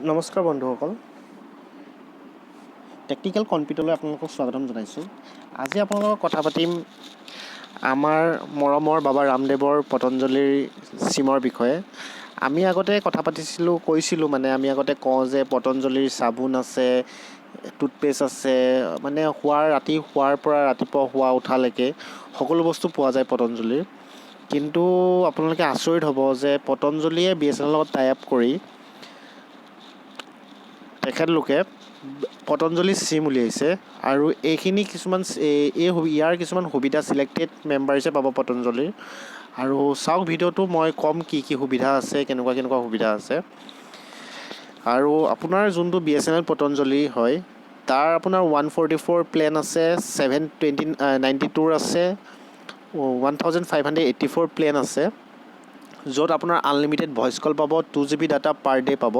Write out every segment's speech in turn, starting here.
নমস্কাৰ বন্ধুসকল, টেকনিকেল কম্পিউটাৰলৈ আপোনালোকক স্বাগতম জনাইছোঁ। আজি আপোনালোকক কথা পাতিম আমাৰ মৰমৰ বাবা ৰামদেৱৰ পতঞ্জলিৰ চিমৰ বিষয়ে। আমি আগতে কথা কৈছিলোঁ আমি আগতে কওঁ যে পতঞ্জলিৰ চাবোন আছে, টুথপেষ্ট আছে, মানে ৰাতি শোৱাৰ পৰা ৰাতিপুৱা শোৱা উঠালৈকে সকলো বস্তু পোৱা যায় পতঞ্জলিৰ। কিন্তু আপোনালোকে আচৰিত হ'ব যে পতঞ্জলিয়ে BSNL লগত টাই আপ কৰি তেখেতলোকে পতঞ্জলি চিম উলিয়াইছে আৰু ইয়াৰ কিছুমান সুবিধা চিলেক্টেড মেম্বাৰ্ছে পাব পতঞ্জলিৰ। আৰু চাওক ভিডিঅ'টো, মই ক'ম কি সুবিধা আছে, কেনেকুৱা সুবিধা আছে। আৰু আপোনাৰ যোনটো BSNL পতঞ্জলি হয়, তাৰ আপোনাৰ 144 প্লেন আছে, 792 আছে, 1584 প্লেন আছে, য'ত আপোনাৰ আনলিমিটেড ভইচ কল পাব, 2GB ডাটা পাৰ ডে' পাব।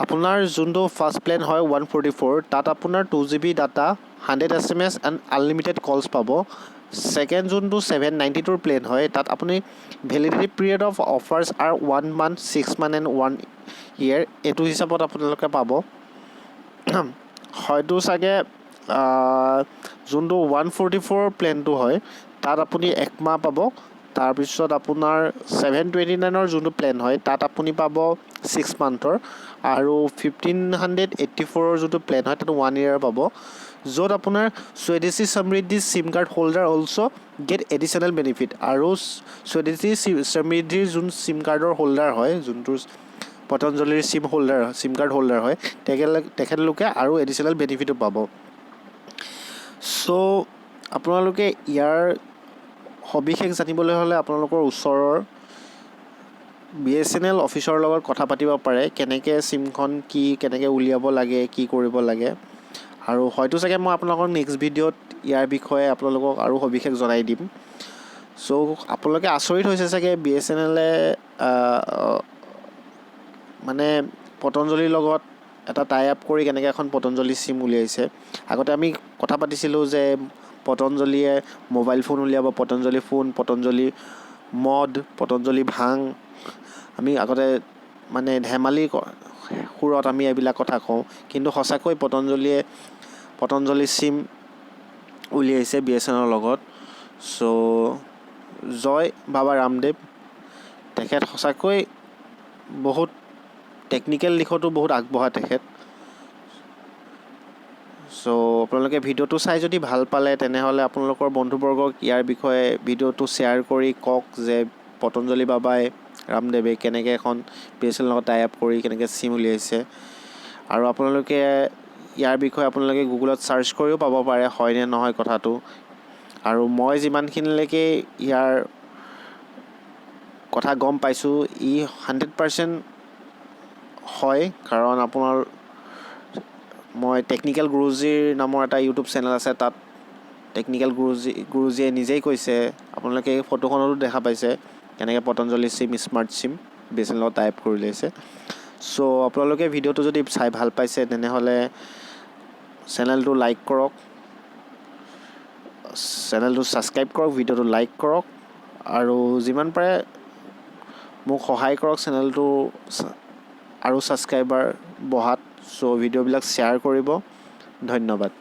আপোনাৰ যোনটো ফাৰ্ষ্ট প্লেন হয় 144, তাত আপোনাৰ 2GB data, 100 SMS and unlimited calls পাব। ছেকেণ্ড যোনটো 792 প্লেন হয়, তাত আপুনি validity period of অফাৰ্ছ R 1 month, 6 months and 1 year, এইটো হিচাপত আপোনালোকে পাব। হয়তো চাগে যোনটো 144 প্লেনটো হয়, তাত আপুনি 1 মাহ পাব। তাৰপিছত আপোনাৰ 729 যোনটো প্লেন হয়, তাত আপুনি পাব 6 monthৰ। আৰু 1584 যোনটো প্লেন হয়, তাত 1 year পাব, য'ত আপোনাৰ Swadeshi Samriddhi scheme card holder also' get additional benefit. আৰু স্বদেশী সমৃদ্ধিৰ যোন চিম কাৰ্ডৰ হোল্ডাৰ হয়, যোনটো পতঞ্জলিৰ চিম কাৰ্ড হোল্ডাৰ হয়, তেখেতলোকে আৰু এডিশ্যনেল বেনিফিটো পাব। চ' আপোনালোকে ইয়াৰ সবিশেষ জানিবলৈ হ'লে আপোনালোকৰ ওচৰৰ BSNL অফিচৰ লগত কথা পাতিব পাৰে, কেনেকৈ চিমখন কেনেকৈ উলিয়াব লাগে, কি কৰিব লাগে। আৰু হয়তো চাগে মই আপোনালোকৰ নেক্সট ভিডিঅ'ত ইয়াৰ বিষয়ে আপোনালোকক আৰু সবিশেষ জনাই দিম। চ' আপোনালোকে আচৰিত হৈছে চাগে BSNLে মানে পতঞ্জলিৰ লগত এটা টাই আপ কৰি কেনেকৈ এখন পতঞ্জলি চিম উলিয়াইছে। আগতে আমি কথা পাতিছিলোঁ যে পতঞ্জলিয়ে মোবাইল ফোন উলিয়াব, পতঞ্জলি ফোন, পতঞ্জলি মদ, পতঞ্জলি ভাং। আমি আগতে মানে ধেমালি সুৰত আমি এইবিলাক কথা কওঁ, কিন্তু সঁচাকৈ পতঞ্জলি চিম উলিয়াইছে BSNLৰ লগত। চ' জয় বাবা ৰামদেৱ, তেখেত সঁচাকৈ বহুত টেকনিকেল দিশতো বহুত আগবঢ়া তেখেত। চ' আপোনালোকে ভিডিঅ'টো চাই যদি ভাল পালে, তেনেহ'লে আপোনালোকৰ বন্ধুবৰ্গক ইয়াৰ বিষয়ে ভিডিঅ'টো শ্বেয়াৰ কৰি কওক যে পতঞ্জলি বাবাই ৰামদেৱে কেনেকৈ এখন BSNLৰ লগত টাই আপ কৰি কেনেকৈ চিম উলিয়াইছে। আৰু আপোনালোকে ইয়াৰ বিষয়ে গুগলত ছাৰ্চ কৰিও পাব পাৰে হয় নে নহয় কথাটো। আৰু মই যিমানখিনিলৈকে ইয়াৰ কথা গম পাইছোঁ, 100% হয়, কাৰণ মই টেকনিকেল গুৰুজীৰ নামৰ এটা ইউটিউব চেনেল আছে, তাত টেকনিকেল গুৰুজীয়ে নিজেই কৈছে, আপোনালোকে এই ফটোখনতো দেখা পাইছে, কেনেকৈ পতঞ্জলি চিম, স্মাৰ্ট চিম BSNLৰ লগত টাই আপ কৰি উলিয়াইছে। চ' আপোনালোকে ভিডিঅ'টো যদি চাই ভাল পাইছে, তেনেহ'লে চেনেলটো লাইক কৰক, চেনেলটো ছাবস্ক্ৰাইব কৰক, ভিডিঅ'টো লাইক কৰক, আৰু যিমান পাৰে মোক সহায় কৰক চেনেলটো আৰু ছাবস্ক্ৰাইবাৰ বঢ়াত। চ' ভিডিঅ'বিলাক শ্বেয়াৰ কৰিব। ধন্যবাদ।